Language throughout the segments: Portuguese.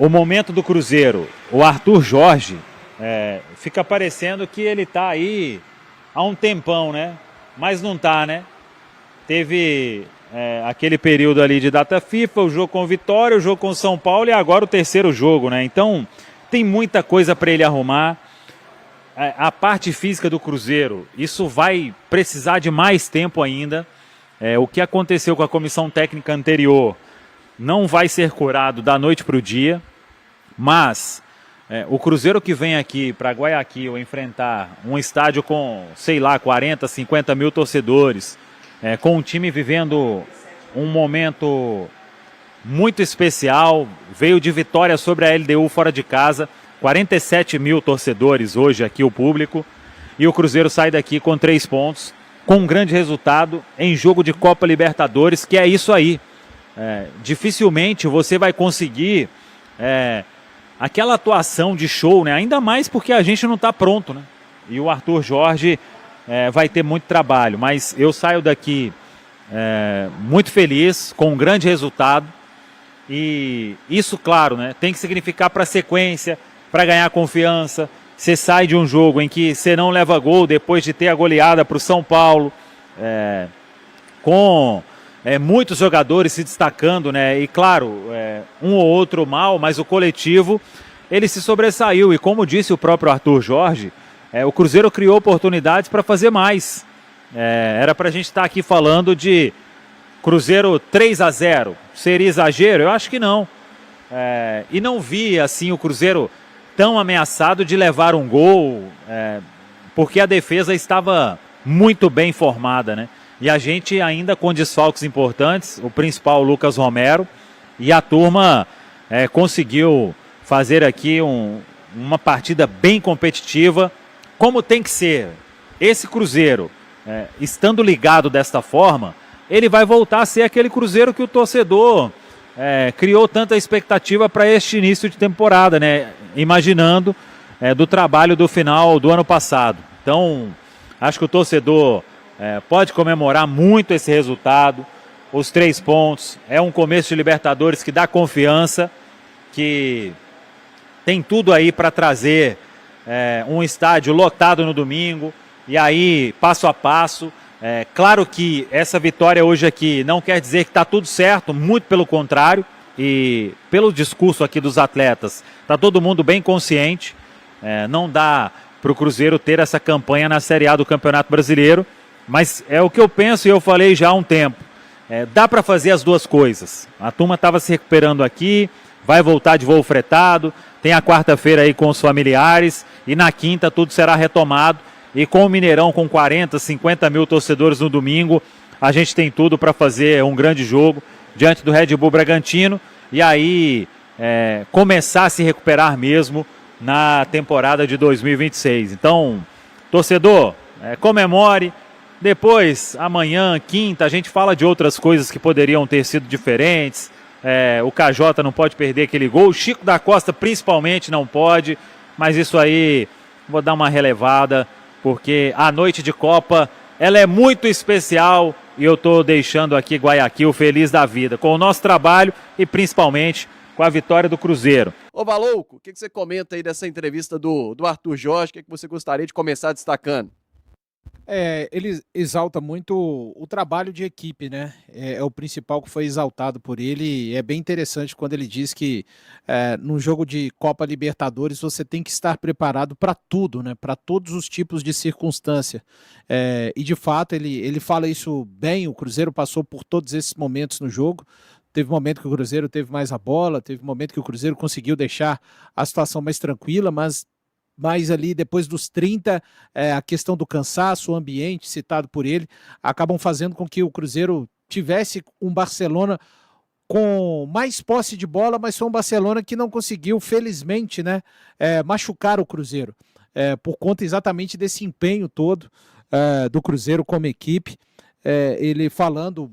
o momento do Cruzeiro, o Arthur Jorge, fica parecendo que ele tá aí há um tempão, né? Mas não tá, né? Teve aquele período ali de data FIFA, o jogo com o Vitória, o jogo com o São Paulo e agora o terceiro jogo, né? Então tem muita coisa para ele arrumar. A parte física do Cruzeiro, isso vai precisar de mais tempo ainda. O que aconteceu com a comissão técnica anterior não vai ser curado da noite para o dia, mas o Cruzeiro que vem aqui para Guayaquil enfrentar um estádio com, sei lá, 40, 50 mil torcedores, com um time vivendo um momento muito especial, veio de vitória sobre a LDU fora de casa, 47 mil torcedores hoje aqui o público, e o Cruzeiro sai daqui com 3 pontos, com um grande resultado em jogo de Copa Libertadores, que é isso aí. Dificilmente você vai conseguir aquela atuação de show, né? Ainda mais porque a gente não está pronto, né? E o Arthur Jorge vai ter muito trabalho, mas eu saio daqui muito feliz, com um grande resultado, e isso, claro, né, tem que significar para a sequência, para ganhar confiança. Você sai de um jogo em que você não leva gol depois de ter a goleada para o São Paulo, com muitos jogadores se destacando, né? E claro, um ou outro mal, mas o coletivo ele se sobressaiu. E como disse o próprio Arthur Jorge, o Cruzeiro criou oportunidades para fazer mais. Era para a gente estar aqui falando de Cruzeiro 3-0. Seria exagero? Eu acho que não. E não vi assim o Cruzeiro tão ameaçado de levar um gol, porque a defesa estava muito bem formada, né? E a gente ainda com desfalques importantes, o principal Lucas Romero, e a turma conseguiu fazer aqui uma partida bem competitiva, como tem que ser. Esse Cruzeiro, estando ligado desta forma, ele vai voltar a ser aquele Cruzeiro que o torcedor criou tanta expectativa para este início de temporada, né? Imaginando do trabalho do final do ano passado. Então, acho que o torcedor pode comemorar muito esse resultado, os 3 pontos. É um começo de Libertadores que dá confiança, que tem tudo aí para trazer um estádio lotado no domingo, e aí, passo a passo. Claro que essa vitória hoje aqui não quer dizer que está tudo certo, muito pelo contrário, e pelo discurso aqui dos atletas, está todo mundo bem consciente. Não dá para o Cruzeiro ter essa campanha na Série A do Campeonato Brasileiro, mas é o que eu penso e eu falei já há um tempo. Dá para fazer as duas coisas. A turma estava se recuperando aqui, vai voltar de voo fretado, tem a quarta-feira aí com os familiares, e na quinta tudo será retomado. E com o Mineirão com 40, 50 mil torcedores no domingo, a gente tem tudo para fazer um grande jogo diante do Red Bull Bragantino e aí começar a se recuperar mesmo na temporada de 2026. Então, torcedor, comemore. Depois, amanhã, quinta, a gente fala de outras coisas que poderiam ter sido diferentes. O KJ não pode perder aquele gol, o Chico da Costa principalmente não pode, mas isso aí vou dar uma relevada, porque a noite de Copa, ela é muito especial e eu estou deixando aqui Guayaquil feliz da vida, com o nosso trabalho e principalmente com a vitória do Cruzeiro. Ô Valouco, o que você comenta aí dessa entrevista do Arthur Jorge? O que você gostaria de começar destacando? Ele exalta muito o trabalho de equipe, né? É o principal que foi exaltado por ele. É bem interessante quando ele diz que num jogo de Copa Libertadores você tem que estar preparado para tudo, né? Para todos os tipos de circunstância. E de fato ele fala isso bem. O Cruzeiro passou por todos esses momentos no jogo. Teve momento que o Cruzeiro teve mais a bola, teve momento que o Cruzeiro conseguiu deixar a situação mais tranquila, mas ali depois dos 30, a questão do cansaço, o ambiente citado por ele, acabam fazendo com que o Cruzeiro tivesse um Barcelona com mais posse de bola, mas foi um Barcelona que não conseguiu, felizmente, né, machucar o Cruzeiro, por conta exatamente desse empenho todo do Cruzeiro como equipe. Ele falando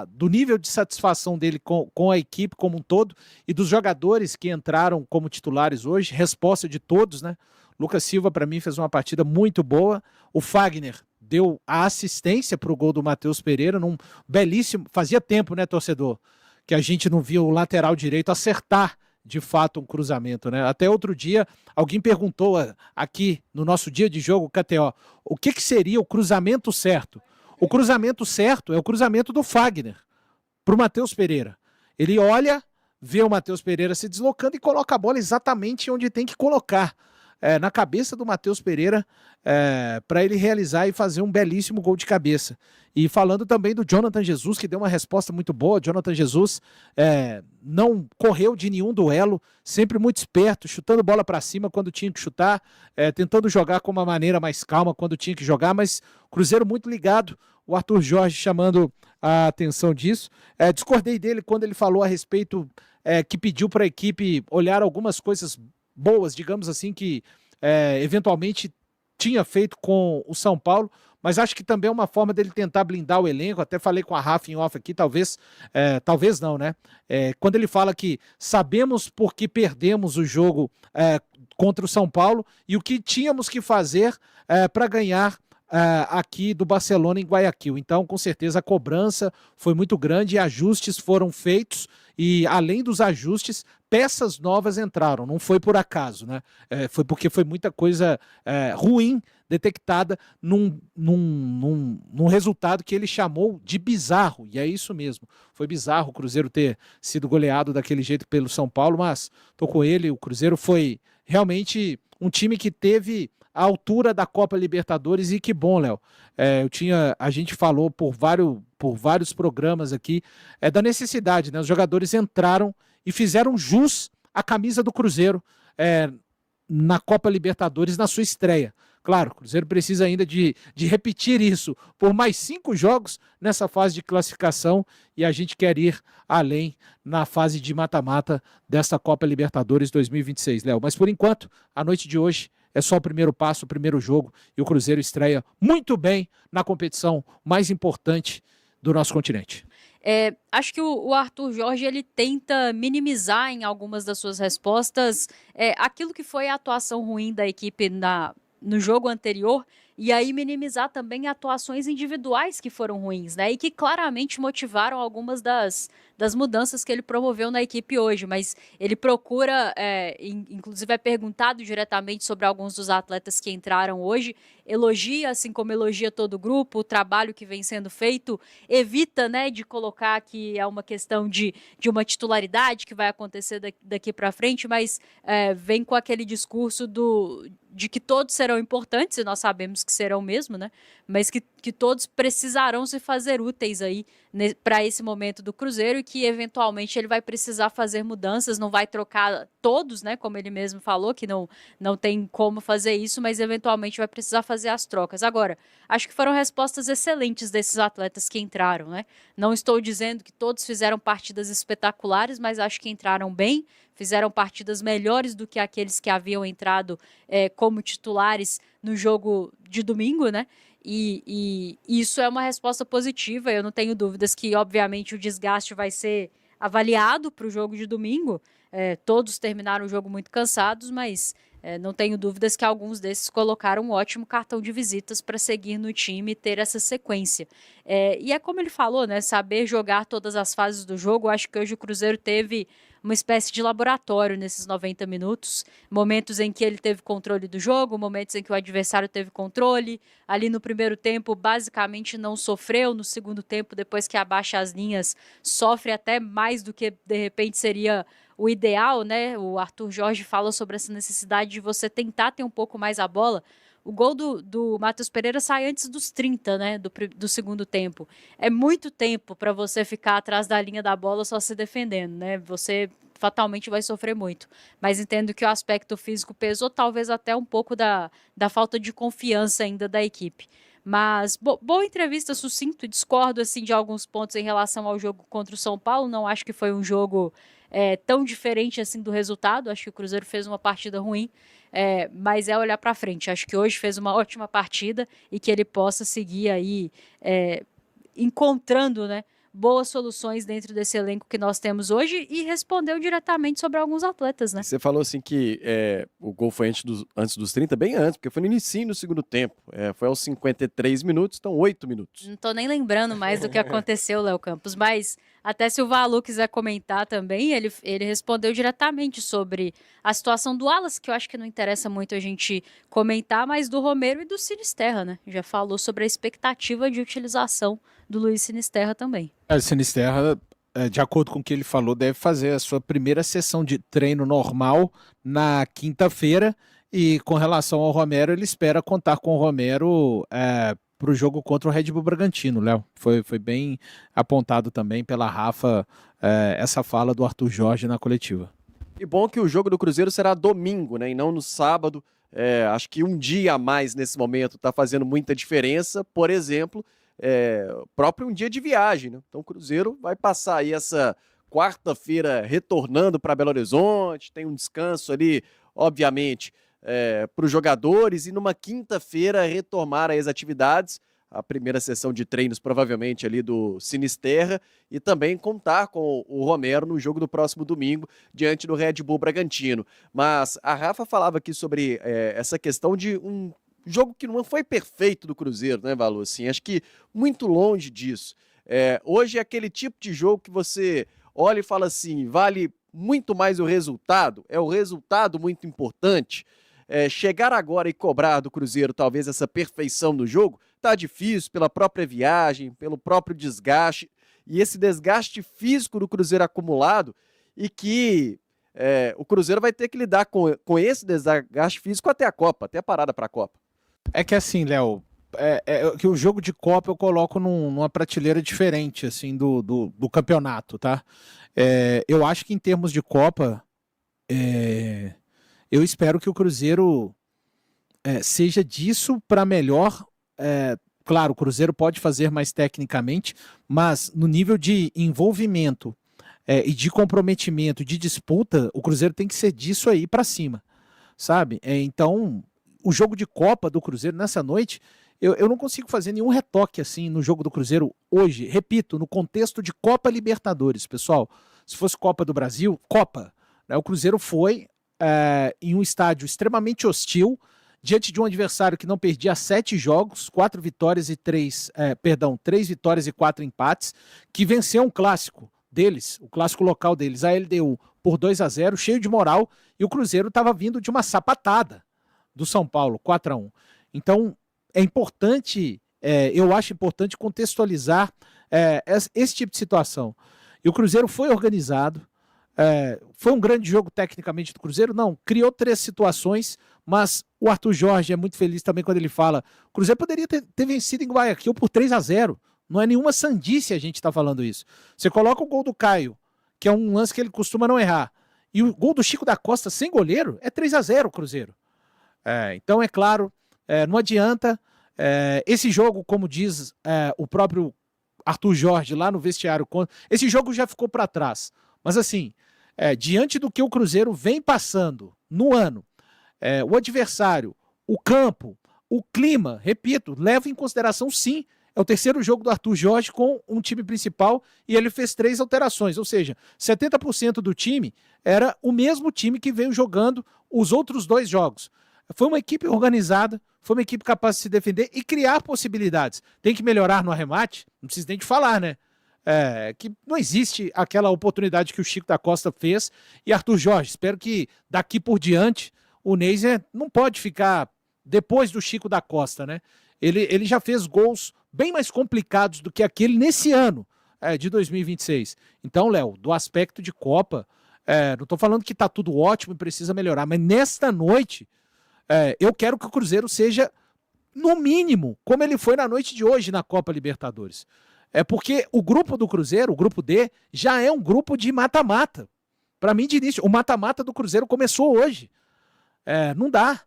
do nível de satisfação dele com a equipe como um todo e dos jogadores que entraram como titulares hoje, resposta de todos, né? Lucas Silva, para mim, fez uma partida muito boa. O Fagner deu a assistência para o gol do Matheus Pereira, num belíssimo... Fazia tempo, né, torcedor, que a gente não via o lateral direito acertar de fato um cruzamento, né? Até outro dia, alguém perguntou aqui no nosso dia de jogo, KTO, o que seria o cruzamento certo? O cruzamento certo é o cruzamento do Fagner para o Matheus Pereira. Ele olha, vê o Matheus Pereira se deslocando e coloca a bola exatamente onde tem que colocar. Na cabeça do Matheus Pereira, para ele realizar e fazer um belíssimo gol de cabeça. E falando também do Jonathan Jesus, que deu uma resposta muito boa. Jonathan Jesus não correu de nenhum duelo, sempre muito esperto, chutando bola para cima quando tinha que chutar, tentando jogar com uma maneira mais calma quando tinha que jogar, mas Cruzeiro muito ligado, o Arthur Jorge chamando a atenção disso. Discordei dele quando ele falou a respeito que pediu para a equipe olhar algumas coisas boas, digamos assim, que eventualmente tinha feito com o São Paulo, mas acho que também é uma forma dele tentar blindar o elenco. Até falei com a Rafa em off aqui, talvez não, né? Quando ele fala que sabemos por que perdemos o jogo contra o São Paulo e o que tínhamos que fazer para ganhar aqui do Barcelona em Guayaquil. Então, com certeza, a cobrança foi muito grande e ajustes foram feitos e, além dos ajustes, peças novas entraram. Não foi por acaso, né? Foi porque foi muita coisa ruim detectada num resultado que ele chamou de bizarro, e é isso mesmo. Foi bizarro o Cruzeiro ter sido goleado daquele jeito pelo São Paulo, mas tô com ele, o Cruzeiro foi realmente um time que teve a altura da Copa Libertadores, e que bom, Léo. A gente falou por vários programas aqui da necessidade, né? Os jogadores entraram e fizeram jus à camisa do Cruzeiro na Copa Libertadores, na sua estreia. Claro, o Cruzeiro precisa ainda de repetir isso por mais 5 jogos nessa fase de classificação, e a gente quer ir além na fase de mata-mata desta Copa Libertadores 2026, Léo. Mas por enquanto, a noite de hoje é só o primeiro passo, o primeiro jogo, e o Cruzeiro estreia muito bem na competição mais importante do nosso continente. Acho que o Arthur Jorge ele tenta minimizar em algumas das suas respostas aquilo que foi a atuação ruim da equipe no jogo anterior, e aí minimizar também atuações individuais que foram ruins, né? E que claramente motivaram algumas das mudanças que ele promoveu na equipe hoje, mas ele procura, inclusive é perguntado diretamente sobre alguns dos atletas que entraram hoje, elogia, assim como elogia todo o grupo, o trabalho que vem sendo feito, evita, né, de colocar que é uma questão de uma titularidade que vai acontecer daqui para frente, mas vem com aquele discurso de que todos serão importantes, e nós sabemos que serão mesmo, né? Mas que todos precisarão se fazer úteis aí para esse momento do Cruzeiro, e que eventualmente ele vai precisar fazer mudanças, não vai trocar todos, né? Como ele mesmo falou, que não tem como fazer isso, mas eventualmente vai precisar fazer as trocas. Agora, acho que foram respostas excelentes desses atletas que entraram, né? Não estou dizendo que todos fizeram partidas espetaculares, mas acho que entraram bem, fizeram partidas melhores do que aqueles que haviam entrado como titulares no jogo de domingo, né? E isso é uma resposta positiva. Eu não tenho dúvidas que, obviamente, o desgaste vai ser avaliado para o jogo de domingo. Todos terminaram o jogo muito cansados, mas não tenho dúvidas que alguns desses colocaram um ótimo cartão de visitas para seguir no time e ter essa sequência. E é como ele falou, né? Saber jogar todas as fases do jogo. Acho que hoje o Cruzeiro teve uma espécie de laboratório nesses 90 minutos, momentos em que ele teve controle do jogo, momentos em que o adversário teve controle. Ali no primeiro tempo, basicamente não sofreu, no segundo tempo, depois que abaixa as linhas, sofre até mais do que de repente seria o ideal, né? O Arthur Jorge fala sobre essa necessidade de você tentar ter um pouco mais a bola. O gol do Matheus Pereira sai antes dos 30, né, do segundo tempo. É muito tempo para você ficar atrás da linha da bola só se defendendo, né? Você fatalmente vai sofrer muito. Mas entendo que o aspecto físico pesou, talvez até um pouco da falta de confiança ainda da equipe. Mas boa entrevista, sucinto. Discordo assim, de alguns pontos em relação ao jogo contra o São Paulo. Não acho que foi um jogo tão diferente assim do resultado. Acho que o Cruzeiro fez uma partida ruim. Mas é olhar para frente. Acho que hoje fez uma ótima partida e que ele possa seguir aí encontrando, né, boas soluções dentro desse elenco que nós temos hoje e respondeu diretamente sobre alguns atletas, né? Você falou assim que o gol foi antes dos 30, bem antes, porque foi no início do segundo tempo. Foi aos 53 minutos, então 8 minutos. Não tô nem lembrando mais do que aconteceu, Léo Campos, mas até se o Valu quiser comentar também, ele respondeu diretamente sobre a situação do Wallace, que eu acho que não interessa muito a gente comentar, mas do Romero e do Sinisterra, né? Já falou sobre a expectativa de utilização do Luiz Sinisterra também. O Sinisterra, de acordo com o que ele falou, deve fazer a sua primeira sessão de treino normal na quinta-feira, e com relação ao Romero, ele espera contar com o Romero para o jogo contra o Red Bull Bragantino, Léo. Foi bem apontado também pela Rafa essa fala do Arthur Jorge na coletiva. E bom que o jogo do Cruzeiro será domingo, né, e não no sábado. Acho que um dia a mais nesse momento está fazendo muita diferença. Por exemplo, próprio um dia de viagem, né? Então o Cruzeiro vai passar aí essa quarta-feira retornando para Belo Horizonte, tem um descanso ali, obviamente, para os jogadores, e numa quinta-feira retomar as atividades, a primeira sessão de treinos provavelmente ali do Sinisterra, e também contar com o Romero no jogo do próximo domingo diante do Red Bull Bragantino. Mas a Rafa falava aqui sobre essa questão de um jogo que não foi perfeito do Cruzeiro, né, Valu? Assim, acho que muito longe disso. Hoje é aquele tipo de jogo que você olha e fala assim, vale muito mais o resultado, é o resultado muito importante. Chegar agora e cobrar do Cruzeiro talvez essa perfeição no jogo, tá difícil pela própria viagem, pelo próprio desgaste, e esse desgaste físico do Cruzeiro acumulado, e que o Cruzeiro vai ter que lidar com esse desgaste físico até a Copa, até a parada para a Copa. É que assim, Léo, que o jogo de Copa eu coloco numa prateleira diferente assim do campeonato, tá? Eu acho que em termos de Copa, eu espero que o Cruzeiro seja disso para melhor. Claro, o Cruzeiro pode fazer mais tecnicamente, mas no nível de envolvimento e de comprometimento, de disputa, o Cruzeiro tem que ser disso aí para cima, sabe? Então, o jogo de Copa do Cruzeiro nessa noite, eu não consigo fazer nenhum retoque assim no jogo do Cruzeiro hoje. Repito, no contexto de Copa Libertadores, pessoal. Se fosse Copa do Brasil, Copa, né? O Cruzeiro foi em um estádio extremamente hostil, diante de um adversário que não perdia 7 jogos, 3 vitórias e 4 empates, que venceu um clássico deles, o clássico local deles, a LDU, por 2-0, cheio de moral, e o Cruzeiro estava vindo de uma sapatada do São Paulo, 4-1. Então, é importante, eu acho importante contextualizar esse tipo de situação. E o Cruzeiro foi organizado, foi um grande jogo tecnicamente do Cruzeiro? Não, criou 3 situações, mas o Arthur Jorge é muito feliz também quando ele fala, o Cruzeiro poderia ter vencido em Guayaquil por 3-0, não é nenhuma sandice a gente estar falando isso. Você coloca o gol do Caio, que é um lance que ele costuma não errar, e o gol do Chico da Costa sem goleiro é 3-0 o Cruzeiro. Então é claro, não adianta, esse jogo, como diz o próprio Arthur Jorge lá no vestiário, esse jogo já ficou para trás, mas assim, diante do que o Cruzeiro vem passando no ano, o adversário, o campo, o clima, repito, leva em consideração sim, é o terceiro jogo do Arthur Jorge com um time principal e ele fez 3 alterações, ou seja, 70% do time era o mesmo time que veio jogando os outros 2 jogos. Foi uma equipe organizada, foi uma equipe capaz de se defender e criar possibilidades. Tem que melhorar no arremate? Não precisa nem de falar, né? Que não existe aquela oportunidade que o Chico da Costa fez. E Arthur Jorge, espero que daqui por diante o Neiser não pode ficar depois do Chico da Costa, né? Ele já fez gols bem mais complicados do que aquele nesse ano de 2026. Então, Léo, do aspecto de Copa, não estou falando que está tudo ótimo e precisa melhorar, mas nesta noite eu quero que o Cruzeiro seja, no mínimo, como ele foi na noite de hoje na Copa Libertadores. Porque o grupo do Cruzeiro, o grupo D, já é um grupo de mata-mata. Para mim, de início, o mata-mata do Cruzeiro começou hoje. Não dá.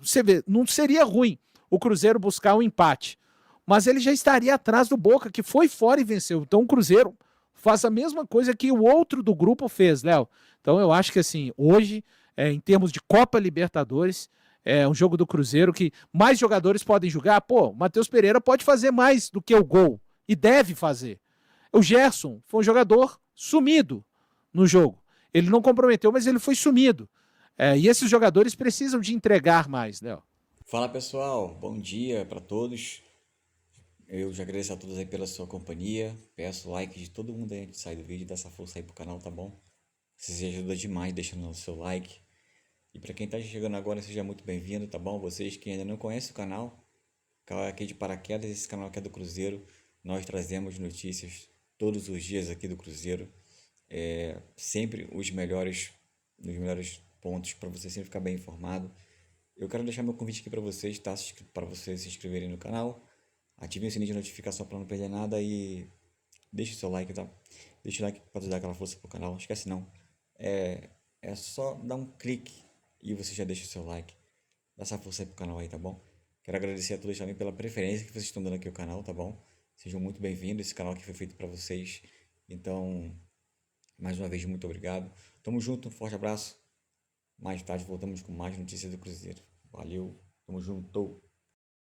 Você vê, não seria ruim o Cruzeiro buscar um empate. Mas ele já estaria atrás do Boca, que foi fora e venceu. Então o Cruzeiro faz a mesma coisa que o outro do grupo fez, Léo. Então eu acho que assim, hoje, em termos de Copa Libertadores, é um jogo do Cruzeiro que mais jogadores podem jogar. Pô, o Matheus Pereira pode fazer mais do que o gol. e deve fazer. O Gerson foi um jogador sumido no jogo. Ele não comprometeu, mas ele foi sumido. E esses jogadores precisam de entregar mais, Léo. Fala pessoal, bom dia para todos. Eu já agradeço a todos aí pela sua companhia. Peço o like de todo mundo aí antes de sair do vídeo, dá essa força aí pro canal, tá bom? Vocês ajudam demais deixando o seu like. E para quem tá chegando agora, seja muito bem-vindo, tá bom? Vocês que ainda não conhecem o canal aqui de paraquedas, esse canal aqui é do Cruzeiro. Nós trazemos notícias todos os dias aqui do Cruzeiro. Sempre os melhores pontos para você sempre ficar bem informado. Eu quero deixar meu convite aqui para vocês, tá? Para vocês se inscreverem no canal. Ativem o sininho de notificação para não perder nada e deixe o seu like, tá? Deixa o like para dar aquela força pro canal. Não esquece não. É só dar um clique e você já deixa o seu like. Dá essa força aí pro canal aí, tá bom? Quero agradecer a todos também pela preferência que vocês estão dando aqui ao canal, tá bom? Sejam muito bem-vindos. Esse canal aqui foi feito para vocês. Então, mais uma vez, muito obrigado. Tamo junto, um forte abraço. Mais tarde voltamos com mais notícias do Cruzeiro. Valeu, tamo junto.